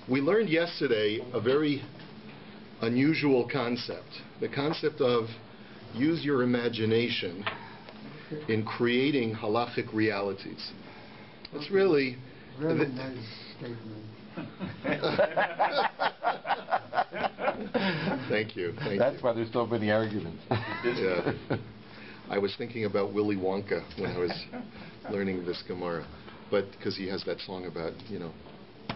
We learned yesterday a very unusual concept. The concept of use your imagination in creating halachic realities. It's really... Very nice statement. Thank you. That's why there's so many arguments. Yeah. I was thinking about Willy Wonka when I was learning this Gemara, but because he has that song about,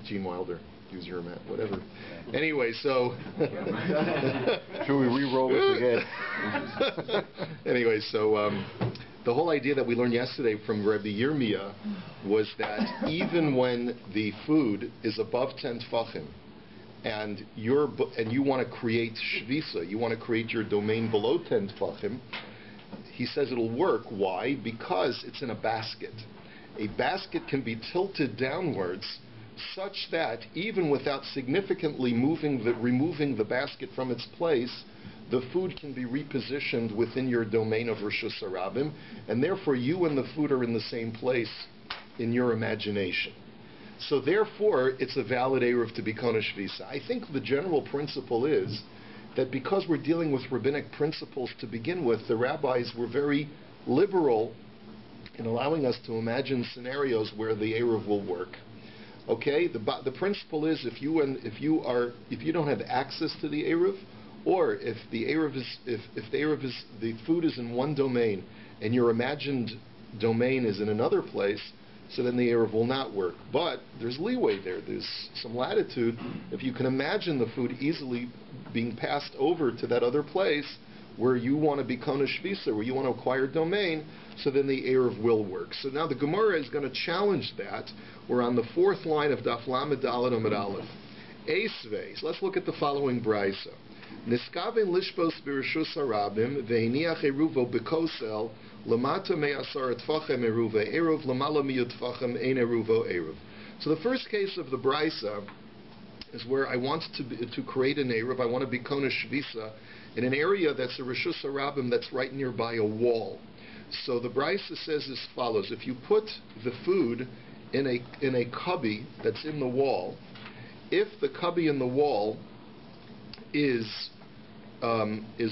Gene Wilder, use your mat, whatever. Anyway, so... Should we re-roll this again? Anyway, so the whole idea that we learned yesterday from Rabbi Yirmiyah was that even when the food is above 10 tfachim, and you want to create shvisa, you want to create your domain below 10 tfachim, he says it'll work. Why? Because it's in a basket. A basket can be tilted downwards such that even without significantly removing the basket from its place, the food can be repositioned within your domain of Rishus Harabim, and therefore you and the food are in the same place in your imagination. So therefore, it's a valid eruv to be konesh visa. I think the general principle is that because we're dealing with rabbinic principles to begin with, the rabbis were very liberal in allowing us to imagine scenarios where the eruv will work. Okay, the principle is if you don't have access to the eruv, or if the eruv is the food is in one domain and your imagined domain is in another place, so then the eruv will not work. But there's leeway there. There's some latitude. If you can imagine the food easily being passed over to that other place where you want to be konesh visa, where you want to acquire domain, so then the eruv will work. So now the Gemara is going to challenge that. We're on the fourth line of Daf Lamed Daled Amud Aleph. Esvei. So let's look at the following brisa. Niskaven lishbos b'rishus harabim ve'hiniach eruvo b'kosel lamata me'asar tfachem eruva eruv lamala miyut tfachem ein eruvo eruv. So the first case of the brisa is where I want to create an eruv. I want to be konesh visa in an area that's a rishus harabim that's right nearby a wall. So the brisa says as follows: if you put the food in a cubby that's in the wall, if the cubby in the wall is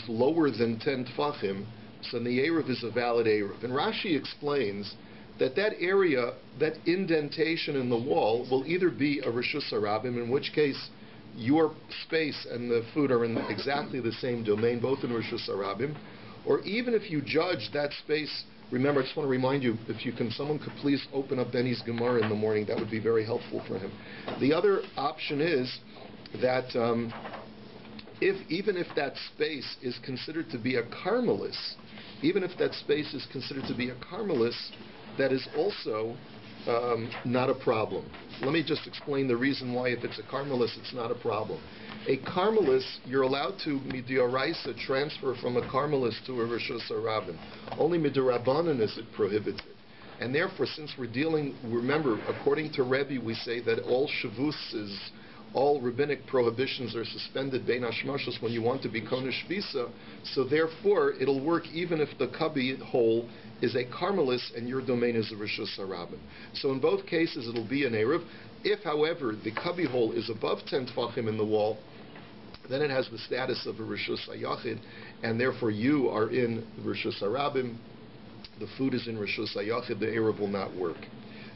lower than 10 tfachim, so the eruv is a valid eruv. And Rashi explains that area, that indentation in the wall, will either be a rishus harabim, in which case your space and the food are in exactly the same domain, both in rishus harabim, or even if you judge that space. Remember, I just want to remind you, someone could please open up Benny's Gemara in the morning. That would be very helpful for him. The other option is that even if that space is considered to be a carmelis, that is also not a problem. Let me just explain the reason why if it's a carmelis, it's not a problem. A carmelis, you're allowed to midioraisa transfer from a carmelis to a rishus harabim. Only midirabanan is it prohibited. And therefore, since remember, according to Rabbi, we say that all rabbinic prohibitions are suspended bein hashmashos when you want to be konesh visa. So therefore, it'll work even if the cubby hole is a carmelis and your domain is a rishus harabim. So in both cases, it'll be an eruv. If, however, the cubby hole is above 10 tfachim in the wall, then it has the status of a rishus hayachid, and therefore you are in rishus harabim. The food is in rishus hayachid. The eruv will not work.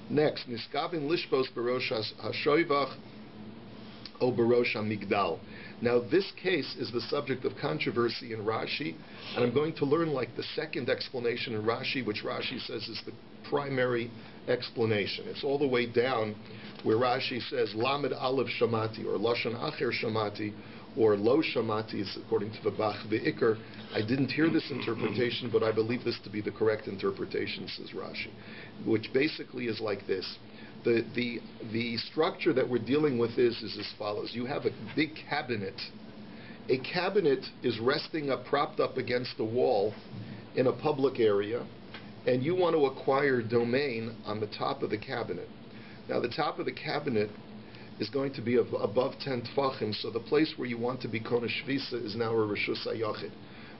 Next, niskavin lishbos barosh hashoivach o barosh hamigdal. Now, this case is the subject of controversy in Rashi, and I'm going to learn like the second explanation in Rashi, which Rashi says is the primary explanation. It's all the way down where Rashi says Lamed Aleph Shamati, or Lashon Acher Shamati, or Lo Shamati, is according to the Bach Ve'ikr. I didn't hear this interpretation, but I believe this to be the correct interpretation, says Rashi, which basically is like this. The structure that we're dealing with is as follows. You have a big cabinet. A cabinet is propped up against the wall in a public area, and you want to acquire domain on the top of the cabinet. Now, the top of the cabinet is going to be above 10 tfachim, so the place where you want to be konesh visa is now a rishus hayachid,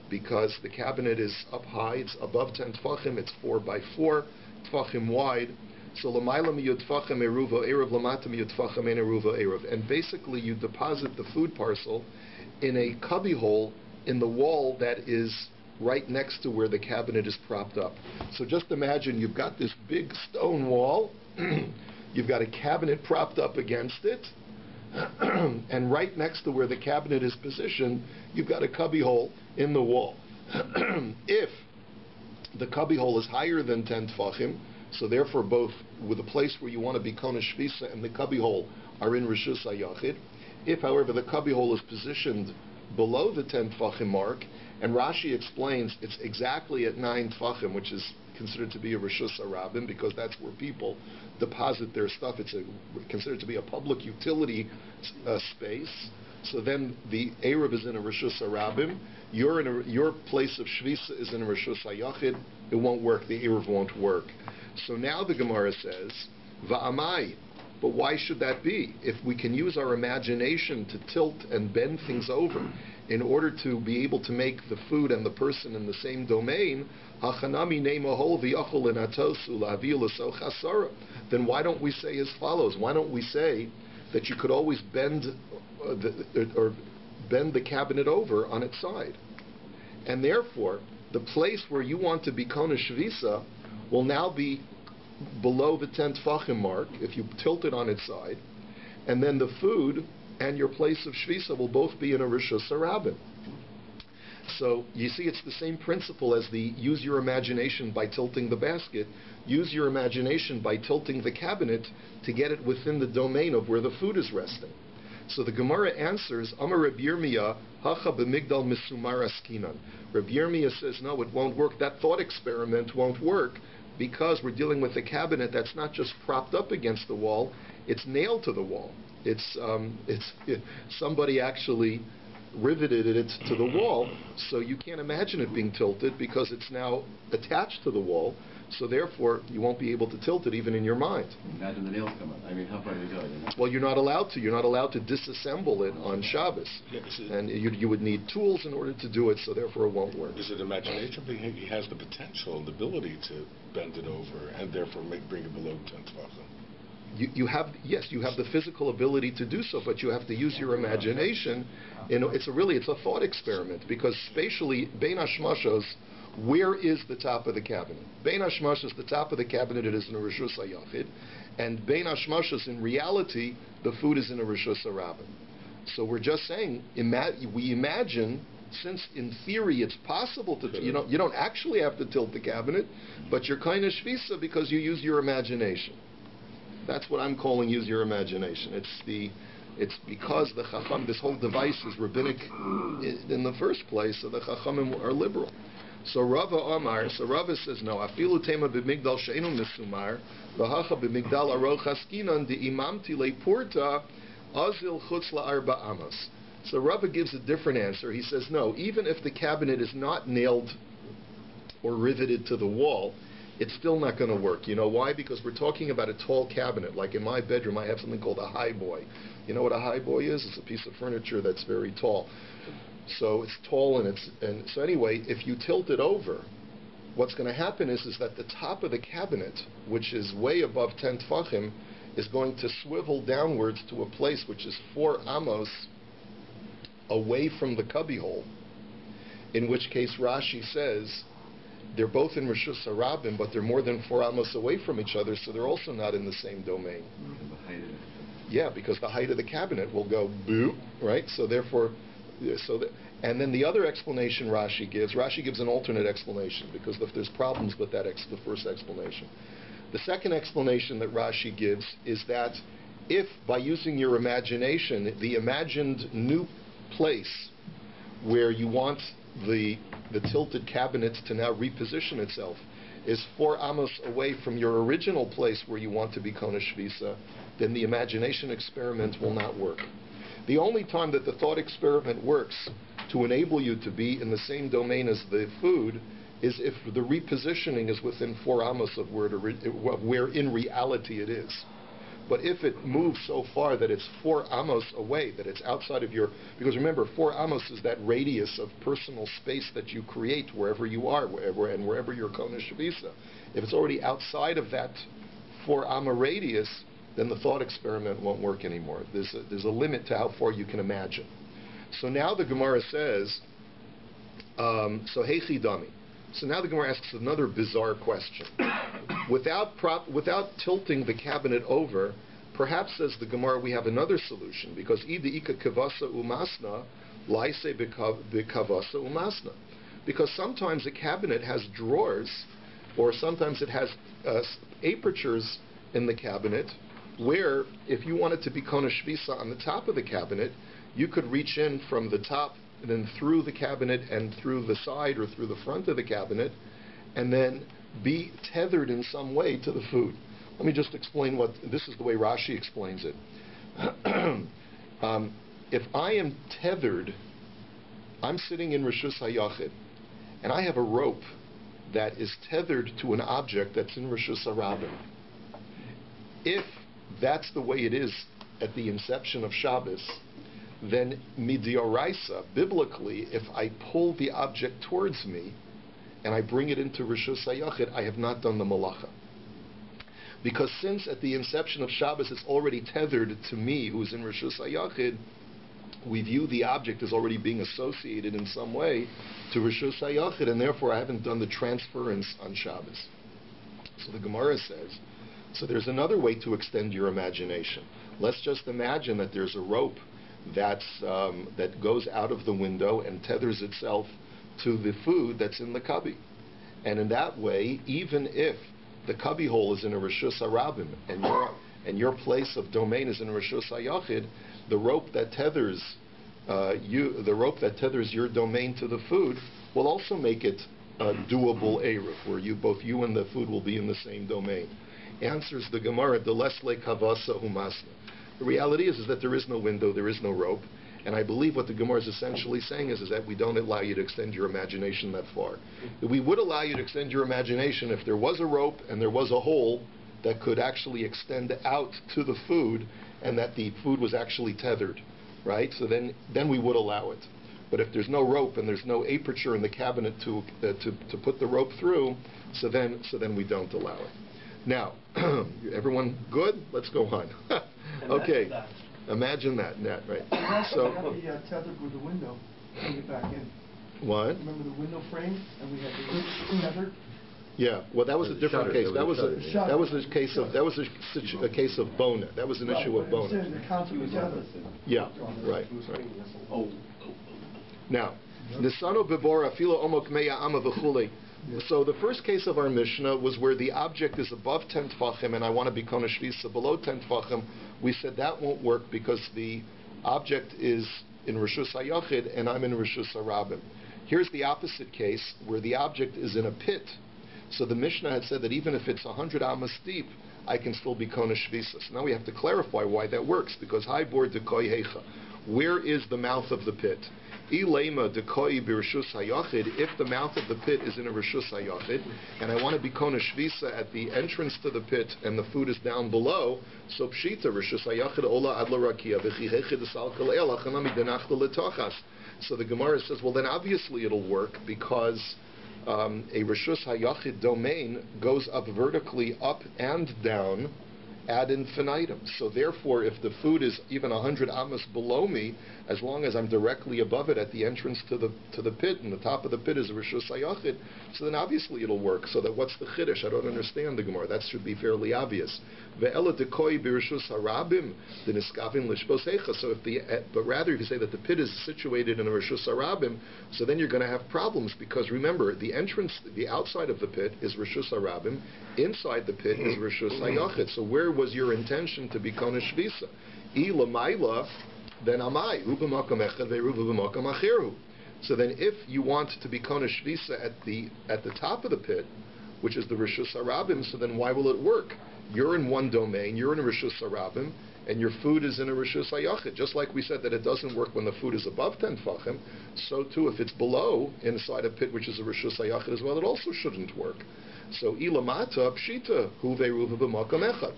because the cabinet is up high, it's above 10 tfachim, it's 4 by 4 tfachim wide. So Lamaila miyud tfachim eruva eruv, lamata miyud tfachim en eruva eruv. And basically you deposit the food parcel in a cubby hole in the wall that is right next to where the cabinet is propped up. So just imagine you've got this big stone wall, you've got a cabinet propped up against it, and right next to where the cabinet is positioned, you've got a cubby hole in the wall. If the cubby hole is higher than 10 tfachim, so therefore both with the place where you want to be kona shvisa and the cubby hole are in reshus hayachid. If, however, the cubby hole is positioned below the 10 tfachim mark, and Rashi explains it's exactly at 9 tfachim, which is considered to be a reshus harabim, because that's where people deposit their stuff. It's considered to be a public utility space. So then the Eruv is in a reshus harabim. Your place of shvisa is in a reshus hayachid. It won't work. The Eruv won't work. So now the Gemara says, Va'amai. But why should that be? If we can use our imagination to tilt and bend things over in order to be able to make the food and the person in the same domain, then why don't we say as follows? Why don't we say that you could always bend the cabinet over on its side? And therefore, the place where you want to be kona shvisa will now be below the 10 tfachim mark, if you tilt it on its side, and then the food and your place of shvisa will both be in a reshus harabim. So you see, it's the same principle as the use your imagination by tilting the basket. Use your imagination by tilting the cabinet to get it within the domain of where the food is resting. So the Gemara answers, Amar Reb Yirmiyah, Hacha b'migdal misumar askinan. Reb Yirmiyah says, no, it won't work. That thought experiment won't work, because we're dealing with a cabinet that's not just propped up against the wall, it's nailed to the wall. Somebody actually riveted it to the wall, so you can't imagine it being tilted because it's now attached to the wall, so therefore you won't be able to tilt it even in your mind. Imagine the nails come up. I mean, how far do they go? Well, you're not allowed to. You're not allowed to disassemble it on Shabbos. And you would need tools in order to do it, so therefore it won't work. Is it imagination? He has the potential and the ability to bend it over and therefore bring it below 10 tefachim. You have the physical ability to do so, but you have to use your imagination. It's a thought experiment, because spatially, bein hashmashos, where is the top of the cabinet? Bein hashmashos, the top of the cabinet, it is in a reshus hayachid, and bein hashmashos, in reality, the food is in a reshus harabim. So we're just saying, we imagine, since in theory it's possible to, you don't actually have to tilt the cabinet, but you're kind of shvisa because you use your imagination. That's what I'm calling use your imagination. It's because the Chacham, this whole device is rabbinic in the first place, so the Chachamim are liberal. So Rava says no. Afilu tema b'migdal she'enu misumar, v'hacha b'migdal aroch haskinan de'imamti le'purta azil chutz la'arba amos. So Rava gives a different answer. He says no. Even if the cabinet is not nailed or riveted to the wall, it's still not going to work. You know why? Because we're talking about a tall cabinet. Like in my bedroom, I have something called a high boy. You know what a high boy is? It's a piece of furniture that's very tall. So it's tall, and so anyway, if you tilt it over, what's going to happen is that the top of the cabinet, which is way above 10 tfachim, is going to swivel downwards to a place which is 4 amos away from the cubbyhole. In which case Rashi says they're both in reshus harabim, but they're more than 4 amos away from each other, so they're also not in the same domain. Yeah, because the height of the cabinet will go boop, right? So therefore, and then the other explanation Rashi gives an alternate explanation, because if there's problems with that the first explanation. The second explanation that Rashi gives is that if, by using your imagination, the imagined new place where you want the tilted cabinet to now reposition itself is 4 amos away from your original place where you want to be kona shvisa, then the imagination experiment will not work. The only time that the thought experiment works to enable you to be in the same domain as the food is if the repositioning is within 4 amos of where in reality it is. But if it moves so far that it's 4 amos away, that it's outside of because remember, 4 amos is that radius of personal space that you create wherever you are, wherever you're kona shvisa. If it's already outside of that for Amma radius, then the thought experiment won't work anymore. There's a limit to how far you can imagine. So now the Gemara says, so heichi dami. So now the Gemara asks another bizarre question. Without tilting the cabinet over, perhaps, says the Gemara, we have another solution, because ida ika kavasa umasna, laise bekavasa umasna. Because sometimes a cabinet has drawers, or sometimes it has apertures in the cabinet, where if you wanted to be kona shvisa on the top of the cabinet, you could reach in from the top and then through the cabinet and through the side or through the front of the cabinet, and then be tethered in some way to the food. Let me just explain this is the way Rashi explains it. If I am tethered, I'm sitting in Rishus HaYachid, and I have a rope that is tethered to an object that's in Rishus HaRabim. If that's the way it is at the inception of Shabbos, then midioraisa, biblically, if I pull the object towards me and I bring it into Rishus HaYachid, I have not done the malacha. Because since at the inception of Shabbos it's already tethered to me, who's in Rishus HaYachid, we view the object as already being associated in some way to Rishus HaYachid, and therefore I haven't done the transference on Shabbos. So the Gemara says, so there's another way to extend your imagination. Let's just imagine that there's a rope that goes out of the window and tethers itself to the food that's in the cubby. And in that way, even if the cubby hole is in a Rishus HaRabim and your place of domain is in a Rishus HaYachid, the rope that tethers your domain to the food will also make it a doable ERU, where both you and the food will be in the same domain. Answers the Gemara, the lesle kavasa umasna. The reality is that there is no window, there is no rope, and I believe what the Gemara is essentially saying is that we don't allow you to extend your imagination that far. We would allow you to extend your imagination if there was a rope and there was a hole that could actually extend out to the food and that the food was actually tethered, right? So then we would allow it. But if there's no rope and there's no aperture in the cabinet to put the rope through, so then we don't allow it. Now, everyone good? Let's go on. Okay. Imagine that, right? So we had the tethered with the window, bring it back in. What? Remember the window frame, and we had the tethered. Yeah. Well, that was a different case. That was a case of bona. That was an issue of bona. The concept was tethered. Yeah. Right. Now, nisano bebora filo omok meya ama v'chulei. So the first case of our Mishnah was where the object is above 10 tfachim and I want to be kona shvisa below 10 tfachim. We said that won't work because the object is in Rishus HaYachid and I'm in Rishus HaRabim. Here's the opposite case where the object is in a pit. So the Mishnah had said that even if it's 100 amas deep, I can still be kona shvisa. So now we have to clarify why that works, because high board dekoi heicha. Where is the mouth of the pit? If the mouth of the pit is in a Rishus HaYachid, and I want to be kona shvisa at the entrance to the pit, and the food is down below, so pshita Rishus HaYachid ola ad l'rakia v'chi hechid esal kol elach anami denachta l'tochas. So the Gemara says, well, then obviously it'll work because a Rishus HaYachid domain goes up vertically, up and down, ad infinitum. So therefore, if the food is even 100 amas below me, as long as I'm directly above it at the entrance to the pit, and the top of the pit is a Rishus HaYachid, so then obviously it'll work. So that what's the chiddush? I don't understand the Gemara. That should be fairly obvious. Ve'ela dekoi b'Rishus HaRabim d'niskavin l'shposecha. So but rather if you say that the pit is situated in a Rishus HaRabim, so then you're going to have problems, because remember, the outside of the pit is Rishus HaRabim, inside the pit is Rishus HaYachid. So where was your intention to be kona shvisa? Ilamaila, then amai u'b'makom echad ve'eruv b'makom acheru. So then, if you want to be kona shvisa at the top of the pit, which is the Rishus HaRabim, so then why will it work? You're in one domain, you're in a Rishus HaRabim, and your food is in a Rishus HaYachid. Just like we said that it doesn't work when the food is above 10 tfachim, so too if it's below, inside a pit which is a Rishus HaYachid as well, it also shouldn't work. So ilamata pshita hu ve'eruv b'makom echad.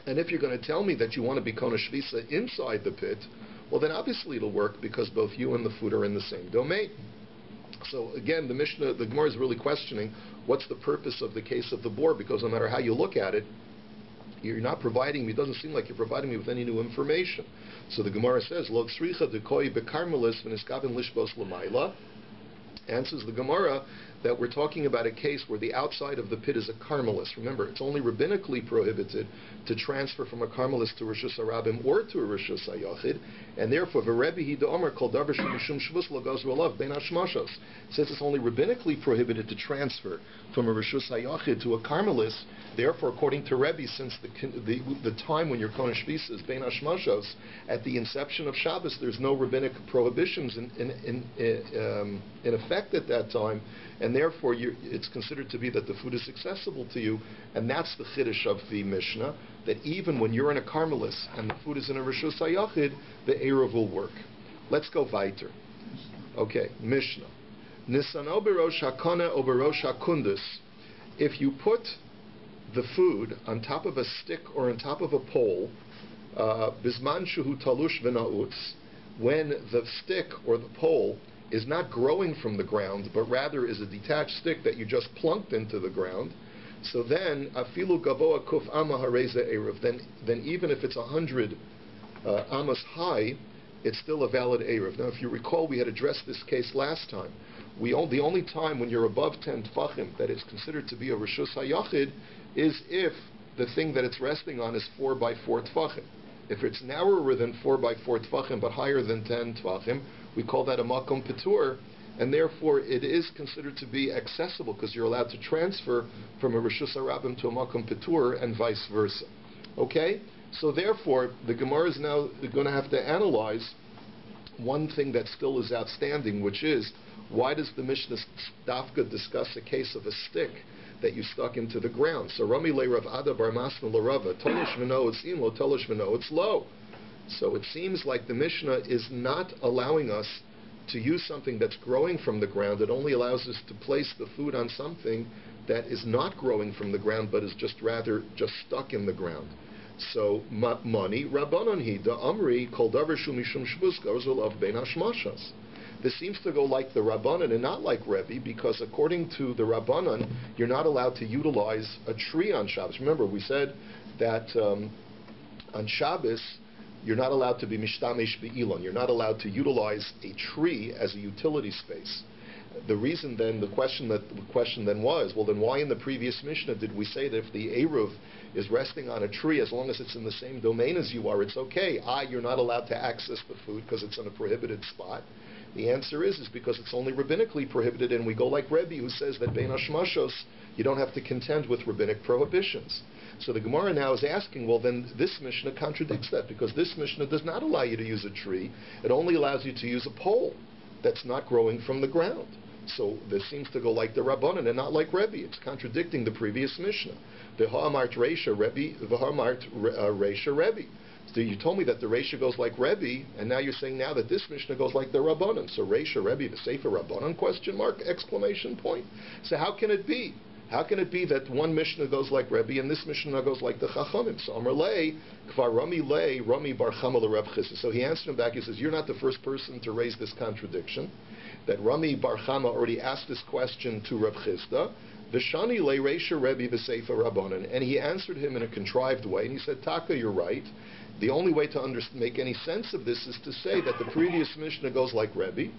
And if you're going to tell me that you want to be kona shvisa inside the pit, well then obviously it'll work because both you and the food are in the same domain. So again, the Gemara is really questioning what's the purpose of the case of the boar, because no matter how you look at it, you're not providing me, it doesn't seem like you're providing me with any new information. So the Gemara says, Lo tzricha dekoi bekarmelis v'niskaben lishbos l'mayla. Answers the Gemara that we're talking about a case where the outside of the pit is a carmelis. Remember, it's only rabbinically prohibited to transfer from a carmelis to Rishus Harabim or to a Rishus HaYachid, and therefore, v'Rebbe hi Omer kol davar shemishum shvus lo goes v'alav ben hashmashos. Since it's only rabbinically prohibited to transfer from a Rishus HaYachid to a carmelis, therefore, according to Rebbe, since the time when your Kohen Shvisa is ben hashmashos, at the inception of Shabbos, there's no rabbinic prohibitions in effect at that time, and therefore it's considered to be that the food is accessible to you, and that's the chiddush of the Mishnah, that even when you're in a carmelis and the food is in a Rishus HaYachid, the Eruv will work. Let's go weiter. Okay, Mishnah. Nisano berosh hakana o berosh hakundus. If you put the food on top of a stick or on top of a pole, bisman shuhu talush v'na'utz, when the stick or the pole is not growing from the ground, but rather is a detached stick that you just plunked into the ground, so then afilu gavoa kuf ama hareza eruv. Then even if it's 100 amas high, it's still a valid eruv. Now, if you recall, we had addressed this case last time. The only time when you're above 10 tfachim that is considered to be a rishus hayachid is if the thing that it's resting on is 4 by 4 tfachim. If it's narrower than 4 by 4 tfachim but higher than 10 tfachim, we call that a makom petur, and therefore it is considered to be accessible because you're allowed to transfer from a rishus harabim to a makom petur and vice versa. Okay? So therefore, the Gemara is now going to have to analyze one thing that still is outstanding, which is, why does the Mishnah Dafka discuss a case of a stick that you stuck into the ground? So Rami le Rav Ada bar Masna l'Rava, tolish v'no it's im, lo tolish v'no it's low. So it seems like the Mishnah is not allowing us to use something that's growing from the ground. It only allows us to place the food on something that is not growing from the ground, but is just stuck in the ground. So money Rabbanon hi da Amri kol davar shu mishum shvus goes of ben hashmashas. This seems to go like the Rabbanon and not like Rebbe, because according to the Rabbanon, you're not allowed to utilize a tree on Shabbos. Remember, we said that on Shabbos, you're not allowed to be mishtamish be'ilon. You're not allowed to utilize a tree as a utility space. The reason then, the question then was, well, then why in the previous Mishnah did we say that if the Eruv is resting on a tree, as long as it's in the same domain as you are, it's okay. You're not allowed to access the food because it's in a prohibited spot. The answer is because it's only rabbinically prohibited, and we go like Rebbe, who says that bein hashmashos, you don't have to contend with rabbinic prohibitions. So the Gemara now is asking, well, then this Mishnah contradicts that, because this Mishnah does not allow you to use a tree. It only allows you to use a pole that's not growing from the ground. So this seems to go like the Rabbanan and not like Rebbe. It's contradicting the previous Mishnah. V'ha'amart Reisha Rebbe, v'ha'amart Reisha Rebbe. So you told me that the Reisha goes like Rebbe, and now you're saying now that this Mishnah goes like the Rabbanan. So Reisha Rebbe, the Sefer Rabbanan, question mark, exclamation point. So how can it be? How can it be that one Mishnah goes like Rebbe and this Mishnah goes like the Chachamim? So Amar Lei, Kvar Rami Lei, Rami Bar Chama L'Reb Chizda. So he answered him back, he says, you're not the first person to raise this contradiction. That Rami Bar Chama already asked this question to Reb Chizda. V'shani Lei Reisha Rebbe v'Sefer Rabbanan. And he answered him in a contrived way, and he said, Taka, you're right. The only way to make any sense of this is to say that the previous Mishnah goes like Rebbe,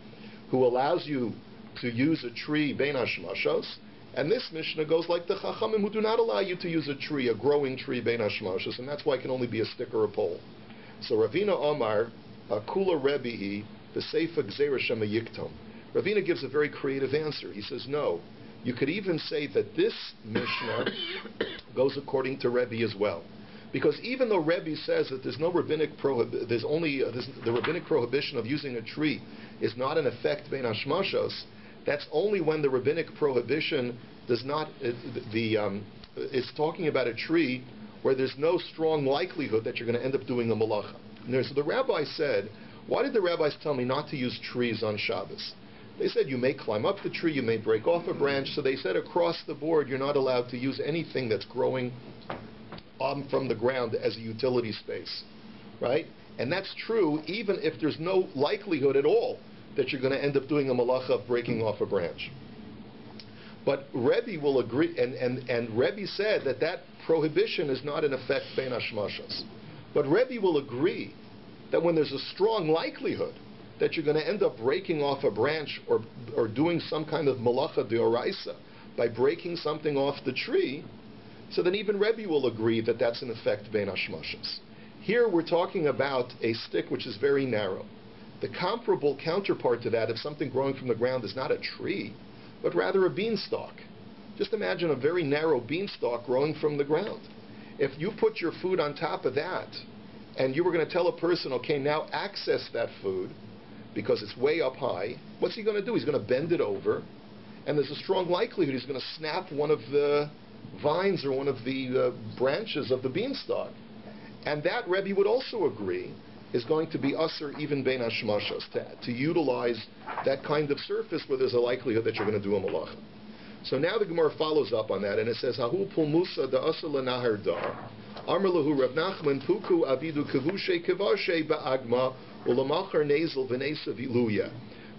who allows you to use a tree, bein hashmashos, and this Mishnah goes like the Chachamim, who do not allow you to use a tree, a growing tree, bein hashmashos, and that's why it can only be a stick or a pole. So Ravina Omar, Kula Rebbe, the Seifa Gzeira Shema Yiktom. Ravina gives a very creative answer. He says, no, you could even say that this Mishnah goes according to Rebbe as well. Because even though Rebbe says that there's no rabbinic the rabbinic prohibition of using a tree is not in effect bein hashmashos, that's only when the rabbinic prohibition does not it's talking about a tree where there's no strong likelihood that you're going to end up doing a malacha. So the rabbi said, why did the rabbis tell me not to use trees on Shabbos? They said you may climb up the tree, you may break off a branch, so they said across the board you're not allowed to use anything that's growing from the ground as a utility space, right? And that's true even if there's no likelihood at all that you're going to end up doing a malacha of breaking off a branch. But Rebbe will agree, and Rebbe said that prohibition is not in effect bein hashmashos. But Rebbe will agree that when there's a strong likelihood that you're going to end up breaking off a branch or doing some kind of malacha deoraisa by breaking something off the tree, so then even Rebbe will agree that that's in effect bein hashmashos. Here we're talking about a stick which is very narrow. The comparable counterpart to that, if something growing from the ground is not a tree, but rather a beanstalk. Just imagine a very narrow beanstalk growing from the ground. If you put your food on top of that, and you were going to tell a person, okay, now access that food, because it's way up high, what's he going to do? He's going to bend it over, and there's a strong likelihood he's going to snap one of the vines or one of the branches of the beanstalk. And that, Rebbe would also agree, is going to be usher even bein hashmashos, to utilize that kind of surface where there's a likelihood that you're going to do a malacha. So now the Gemara follows up on that, and it says, Hahu pulmusa da asal nahar dar, amar lahu Rav Nachman puku avidu kavushe kavashe ba'agma ulamachar nezel v'nesa viluya.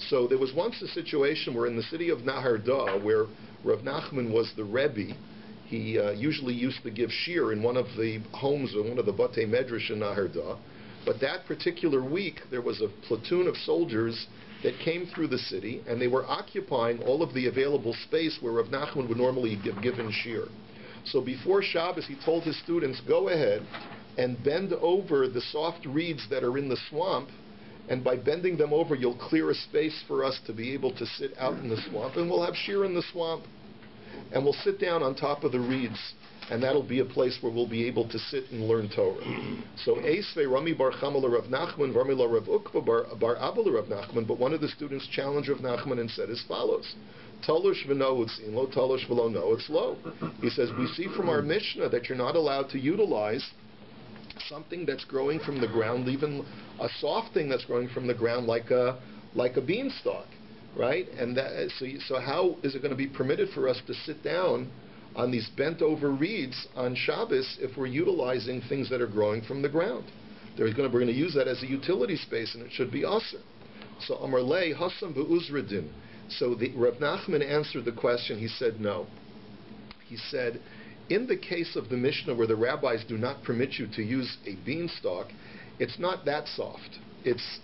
So there was once a situation where in the city of Nahar Da, where Rav Nachman was the Rebbe, he usually used to give shir in one of the homes of one of the Batei Medrash in Nahar Da. But that particular week, there was a platoon of soldiers that came through the city, and they were occupying all of the available space where Rav Nachman would normally give given shir. So before Shabbos, he told his students, go ahead and bend over the soft reeds that are in the swamp, and by bending them over, you'll clear a space for us to be able to sit out in the swamp, and we'll have shir in the swamp, and we'll sit down on top of the reeds, and that'll be a place where we'll be able to sit and learn Torah. So Eisvei Rami Bar Chamala Rav Nachman, Rami La Rav Ukva Bar Abba Rav Nachman, but one of the students challenged Rav Nachman and said as follows, Tolush v'no utzin lo, tolush v'lo no it's low. He says, we see from our Mishnah that you're not allowed to utilize something that's growing from the ground, even a soft thing that's growing from the ground like a beanstalk, right? And that, so how is it going to be permitted for us to sit down on these bent over reeds on Shabbos if we're utilizing things that are growing from the ground? We're going to use that as a utility space, and it should be aser. So Amar Lei Hasam Be'uzradin. So Rav Nachman answered the question. He said no. He said, in the case of the Mishnah where the rabbis do not permit you to use a beanstalk, it's not that soft. It's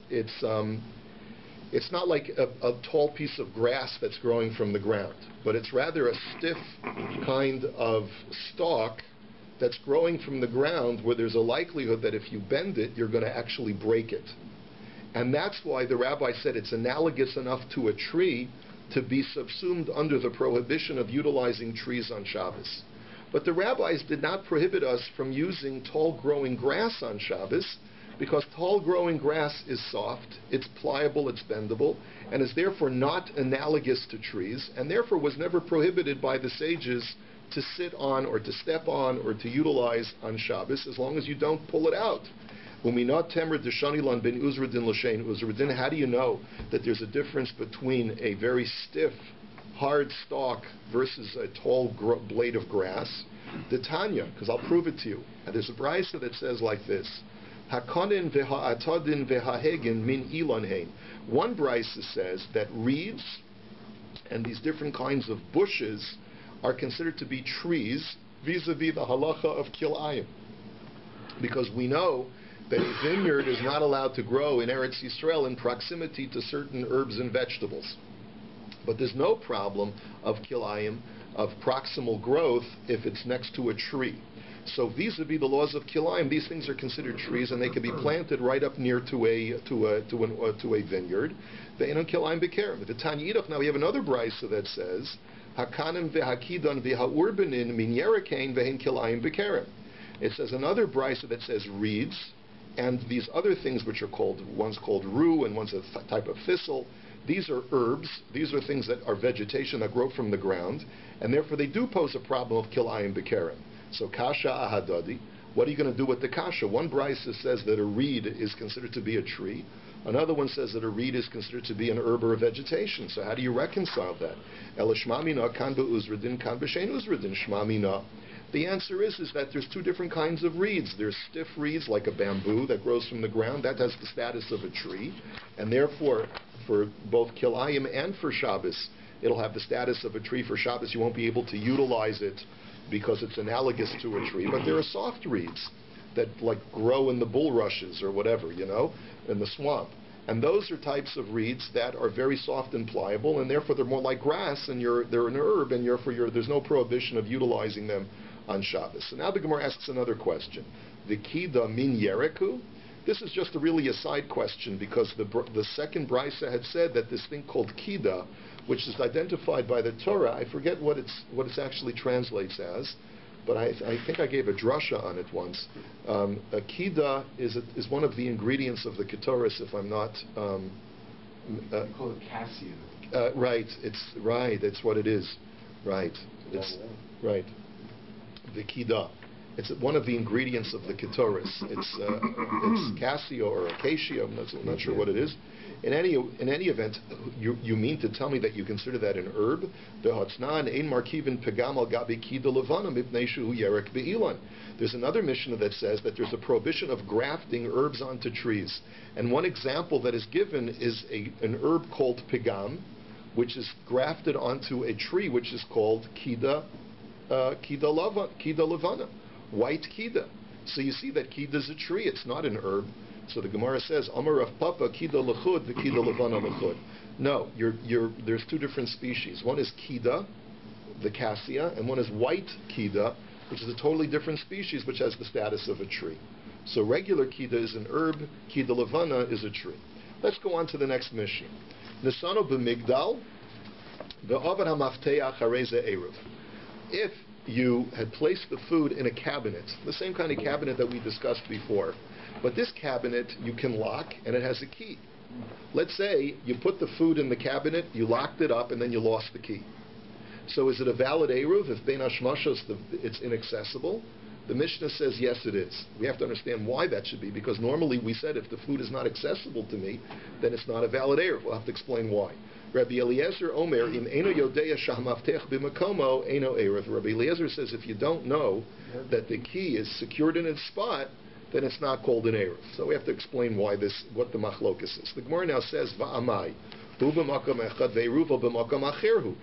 not like a tall piece of grass that's growing from the ground, but it's rather a stiff kind of stalk that's growing from the ground where there's a likelihood that if you bend it, you're going to actually break it. And that's why the rabbi said it's analogous enough to a tree to be subsumed under the prohibition of utilizing trees on Shabbos. But the rabbis did not prohibit us from using tall growing grass on Shabbos, because tall growing grass is soft, it's pliable, it's bendable, and is therefore not analogous to trees, and therefore was never prohibited by the sages to sit on or to step on or to utilize on Shabbos, as long as you don't pull it out. How do you know that there's a difference between a very stiff, hard stalk versus a tall blade of grass? The Tanya, because I'll prove it to you. And there's a brisa that says like this, Hacohen v'ha'atadin v'ha'hegen min ilon hein. One brisa says that reeds and these different kinds of bushes are considered to be trees vis-a-vis the halacha of kilayim. Because we know that a vineyard is not allowed to grow in Eretz Yisrael in proximity to certain herbs and vegetables. But there's no problem of kilayim, of proximal growth, if it's next to a tree. So vis-a-vis the laws of kilayim, these things are considered trees, and they can be planted right up near to a vineyard. Ve'enon kilayim bekerem. The Tanya Idach, now we have another brisa that says, Hakanim ve'hakidon ve'ha'urbanin min yerikain ve'hen kilayim bekerem. It says another brisa that says reeds, and these other things which are called, one's called rue and one's a type of thistle. These are herbs. These are things that are vegetation that grow from the ground, and therefore they do pose a problem of kilayim bekerem. So kasha ahadadi, what are you going to do with the kasha? One brisa says that a reed is considered to be a tree. Another one says that a reed is considered to be an herb or a vegetation. So how do you reconcile that? Elishmamina kan be'uzradin kan b'shein uzradin shmamina. The answer is that there's two different kinds of reeds. There's stiff reeds like a bamboo that grows from the ground. That has the status of a tree. And therefore, for both kilayim and for Shabbos, It'll have the status of a tree for Shabbos. You won't be able to utilize it because it's analogous to a tree. But there are soft reeds that like grow in the bulrushes or whatever, in the swamp. And those are types of reeds that are very soft and pliable, and therefore they're more like grass, and they're an herb, and there's no prohibition of utilizing them on Shabbos. So now the Gemara asks another question. The kida min yereku? This is just really a side question, because the second brisa had said that this thing called kida, which is identified by the Torah, I forget what it actually translates as, but I think I gave a drasha on it once. A kida is one of the ingredients of the ketoris, if I'm not... You call it cassia. Right, it's what it is. Right, it's right. The kida. It's one of the ingredients of the ketoris. It's cassia or acacia. I'm not sure what it is. In any event, you mean to tell me that you consider that an herb? There's another Mishnah that says that there's a prohibition of grafting herbs onto trees. And one example that is given is an herb called pigam, which is grafted onto a tree which is called kida levana, white kida. So you see that kida is a tree, it's not an herb. So the Gemara says, Amar Rav Papa, Kida Lechud, the Kida Levana Lechud. No, there's two different species. One is Kida, the cassia, and one is white Kida, which is a totally different species, which has the status of a tree. So regular Kida is an herb, Kida Levana is a tree. Let's go on to the next Mishnah. Nisano b'migdal, ve'avad ha'mafteach hareze eruv. If you had placed the food in a cabinet, the same kind of cabinet that we discussed before, but this cabinet you can lock and it has a key. Let's say you put the food in the cabinet, you locked it up, and then you lost the key. So is it a valid eruv if bein hashmashos it's inaccessible? The Mishnah says yes, it is. We have to understand why that should be, because normally we said if the food is not accessible to me, then it's not a valid eruv. We'll have to explain why. Rabbi Eliezer Omer, im eno yodeya shahmaftech b'makomo eno eruv. Rabbi Eliezer says if you don't know that the key is secured in its spot, then it's not called an eruv. So we have to explain what the machlokus is. The Gemara now says, Va'amai, hu b'makom echad ve'eruv b'makom acherhu.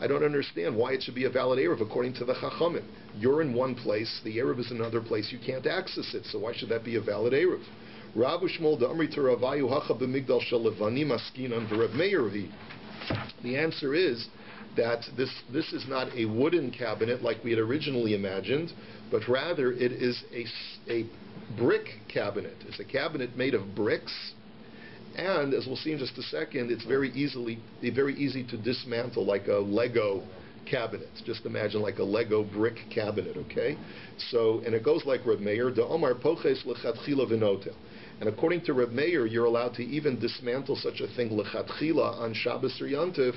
I don't understand why it should be a valid eruv according to the Chachamim. You're in one place, the eruv is in another place, you can't access it, so why should that be a valid eruv? Rav Shmuel da'amri to Ravayu hacha b'migdal shel levani maskinan v'Rav Meir vi. The answer is that this is not a wooden cabinet like we had originally imagined, but rather it is a brick cabinet. It's a cabinet made of bricks, and as we'll see in just a second, it's very easy to dismantle, like a Lego cabinet. Just imagine like a Lego brick cabinet, okay? So, and it goes like Reb Meir, da Omar poches lechatchila v'notel. And according to Reb Meir, you're allowed to even dismantle such a thing lechatchila on Shabbos or Yontif,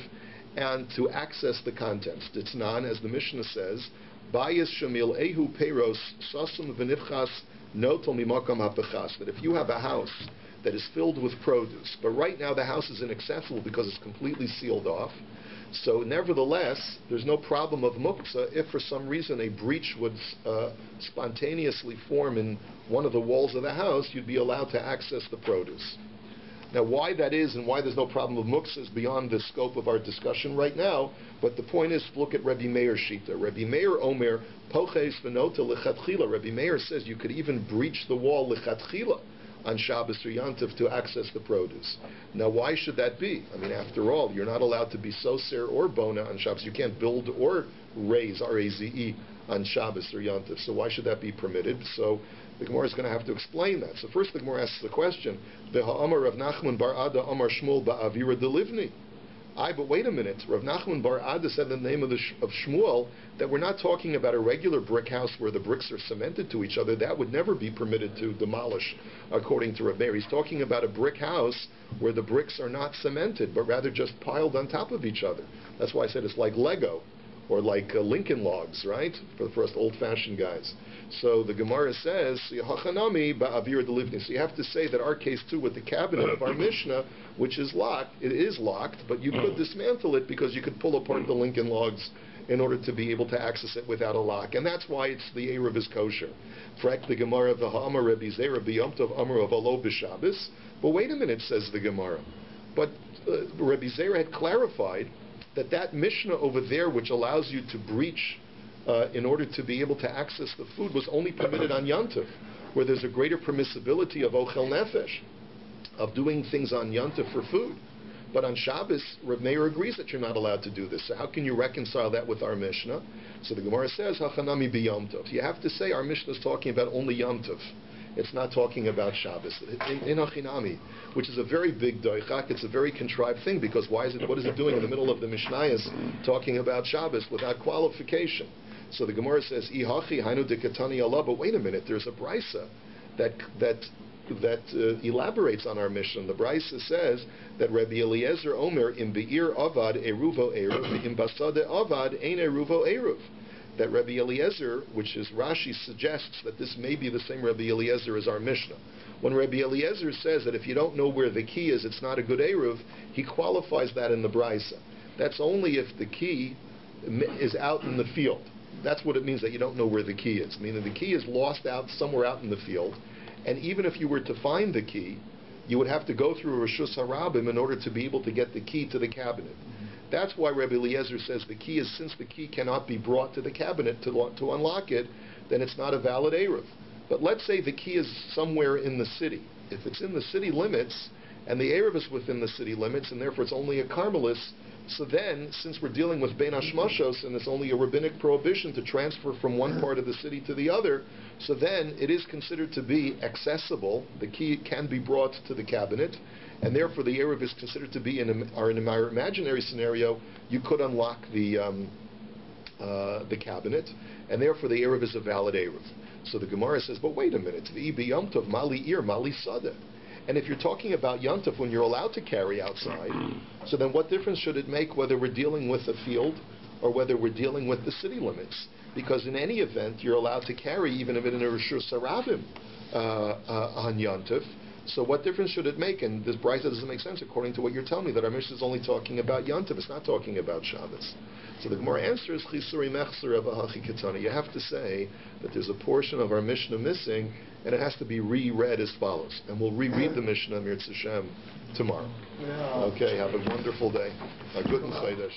and to access the contents. Ditznan, as the Mishnah says, Bayis shamil ehu peros sasum v'nifchas notel mimakam hapechas. That if you have a house that is filled with produce, but right now the house is inaccessible because it's completely sealed off, so nevertheless, there's no problem of muktzah if for some reason a breach would spontaneously form in one of the walls of the house, you'd be allowed to access the produce. Now, why that is and why there's no problem of muktzah is beyond the scope of our discussion right now, but the point is, look at Rabbi Meir's shita. Rabbi Meir Omer, poches v'nota lechatchila. Rabbi Meir says you could even breach the wall lechatchila on Shabbos or Yontif to access the produce. Now, why should that be? I mean, after all, you're not allowed to be soser or bona on Shabbos. You can't build or raise, R-A-Z-E, on Shabbos or Yontif. So why should that be permitted? So the Gemara is going to have to explain that. So first the Gemara asks the question, V'ha'amar Rav Nachman bar Ada Amar Shmuel ba'avira delivni. But wait a minute. Rav Nachman bar Ada said in the name of Shmuel that we're not talking about a regular brick house where the bricks are cemented to each other. That would never be permitted to demolish, according to Rav Meir. He's talking about a brick house where the bricks are not cemented, but rather just piled on top of each other. That's why I said it's like Lego, or like Lincoln logs, right? For us old-fashioned guys. So the Gemara says, so you have to say that our case too with the cabinet of our Mishnah, which is locked, it is locked, but you could dismantle it because you could pull apart the Lincoln logs in order to be able to access it without a lock. And that's why it's the Eruv is kosher. Frak the Gemara of the Ha'amar Rebbe Zera b'Yom Tov Amar of Alo b'Shabbos. But wait a minute, says the Gemara. But Rebbe Zera had clarified that Mishnah over there, which allows you to breach in order to be able to access the food, was only permitted on Yontif, where there's a greater permissibility of Ochel Nefesh, of doing things on Yontif for food. But on Shabbos, Reb Meir agrees that you're not allowed to do this. So how can you reconcile that with our Mishnah? So the Gemara says, Hachanami b'Yom Tov. You have to say our Mishnah is talking about only Yom Tov. It's not talking about Shabbos. In Hachinami, which is a very big doichak, it's a very contrived thing, because what is it doing in the middle of the Mishnayos talking about Shabbos without qualification? So the Gemara says, Ihachi hainu dekatani Allah, but wait a minute, there's a brisa that elaborates on our mission. The Brisa says that Rabbi Eliezer Omer in Be'ir Avad Eruvo Eruv, in Basade Avad Ein Eruvo Eruv. That Rabbi Eliezer, which is Rashi, suggests that this may be the same Rabbi Eliezer as our Mishnah. When Rabbi Eliezer says that if you don't know where the key is, it's not a good Eruv, he qualifies that in the Brisa. That's only if the key is out in the field. That's what it means that you don't know where the key is. Meaning the key is lost out somewhere out in the field. And even if you were to find the key, you would have to go through a Rishus Harabim in order to be able to get the key to the cabinet. That's why Rabbi Eliezer says the key is, since the key cannot be brought to the cabinet to unlock it, then it's not a valid Eruv. But let's say the key is somewhere in the city. If it's in the city limits, and the Eruv is within the city limits, and therefore it's only a Carmelis, so then, since we're dealing with Bein Hashmashos, and it's only a rabbinic prohibition to transfer from one part of the city to the other, so then it is considered to be accessible. The key can be brought to the cabinet, and therefore the Eruv is considered to be, in our imaginary scenario, you could unlock the cabinet, and therefore the Eruv is a valid Eruv. So the Gemara says, but wait a minute, V'i b'Yom Tov mali ir mali sadeh. And if you're talking about Yontif, when you're allowed to carry outside, so then what difference should it make whether we're dealing with a field or whether we're dealing with the city limits? Because in any event, you're allowed to carry, even if it's in a Rishus Harabim on Yontif. So what difference should it make? And this Brisa doesn't make sense according to what you're telling me, that our Mishnah is only talking about Yontif. It's not talking about Shabbos. So the Gemara answer is Chisuri Mechzer of Ahachi Ketani. You have to say that there's a portion of our Mishnah missing, and it has to be reread as follows. And we'll reread the Mishnah, Mir Tzashem, tomorrow. Okay, have a wonderful day. A good Chodesh.